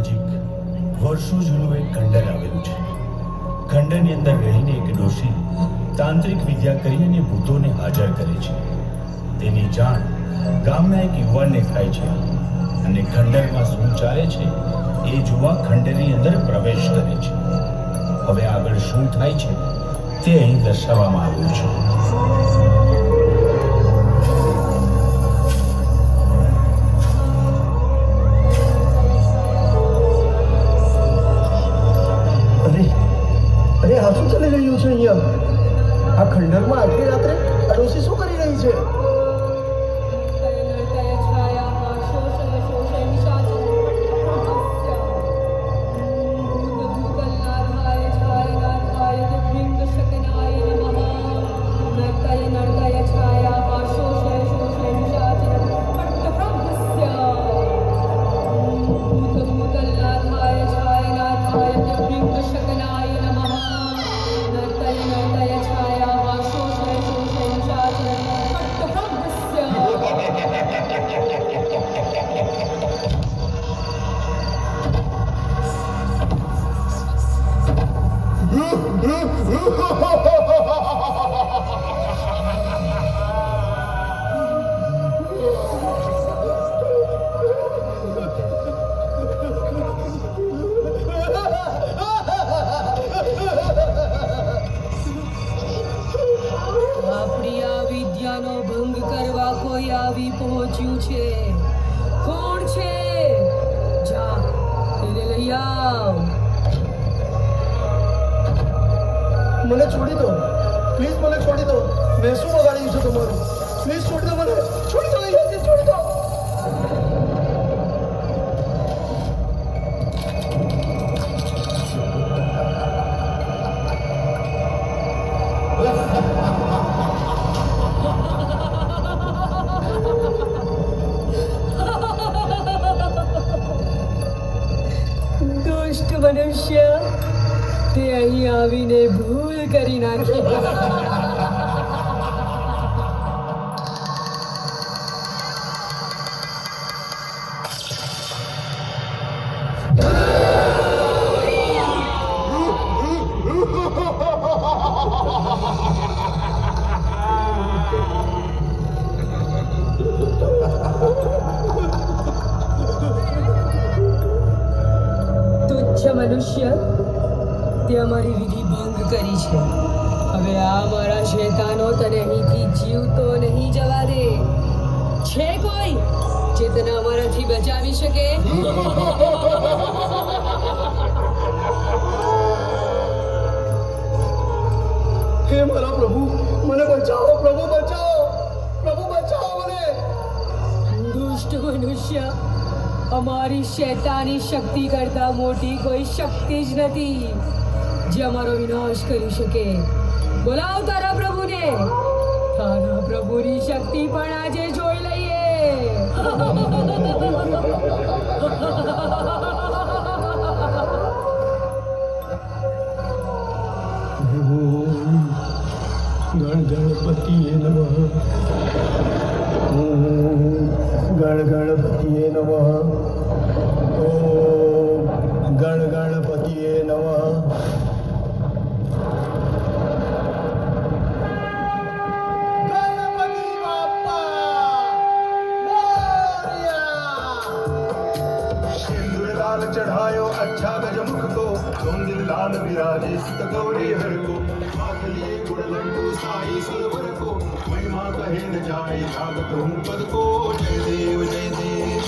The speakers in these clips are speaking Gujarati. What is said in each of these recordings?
નજીક વર્ષો જૂનું એક ખંડર આવેલું છે. ખંડરની અંદર રહીને એક ડોશી તાંત્રિક વિદ્યા કરી અને ભૂતોને હાજર કરે છે. તેની જાણ ગામના એક યુવાનને થાય છે અને ખંડરમાં શું ચાલે છે એ જોવા ખંડરની અંદર પ્રવેશ કરે છે. હવે આગળ શું થાય છે તે અહીં દર્શાવવામાં આવ્યું છે. અરે આ શું ચાલી રહ્યું છે અહીંયા? આ ખંડરમાં આટલી રાત્રે ડોશી શું કરી રહી છે? કોઈ આવી પહોંચ્યું છે. કોણ છે? જા તેને લઈ આવ. મને છોડી દો પ્લીઝ, મને છોડી દો. મેં શું બગાડ્યું છે તમારું? પ્લીઝ છોડી દો મને, છોડી દો અહીંયાથી, છોડી દો. દુષ્ટ મનુષ્ય, તે અહીં આવીને ભૂલ કરી નાખી. તુચ્છ મનુષ્ય, તે અમારી વિધિ ભંગ કરી છે. હવે આ મારા શેતાનો તને અહીંથી જીવતો નહીં જવા દે. છે કોઈ જે તને અમારાથી બચાવી શકે? હે મારા પ્રભુ, મને બચાવો. પ્રભુ બચાવો, પ્રભુ બચાવો મને. દુષ્ટ મનુષ્ય, અમારી શૈતાની શક્તિ કરતા મોટી કોઈ શક્તિ જ નથી જે અમારો વિનાશ કરી શકે. બોલાવ તારા પ્રભુને. તારા પ્રભુની શક્તિ પણ આજે જોઈ લઈએ. ગણપતિએ નમઃ. ગણપતિએ નમઃ. ઓમ ગણપતિએ નમઃ. ગણપતિ બાપ્પા મોરયા. सिंदूर लाल चढ़ायो अच्छा गजमुख को, सुंदर लाल विराजे सित गौरी हर को, माखली गुड़ लड्डू साई सुरवर को, महिमा कहे न जाए जागत हूँ पद को. जय देव जय देव,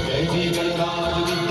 जय जय गणराज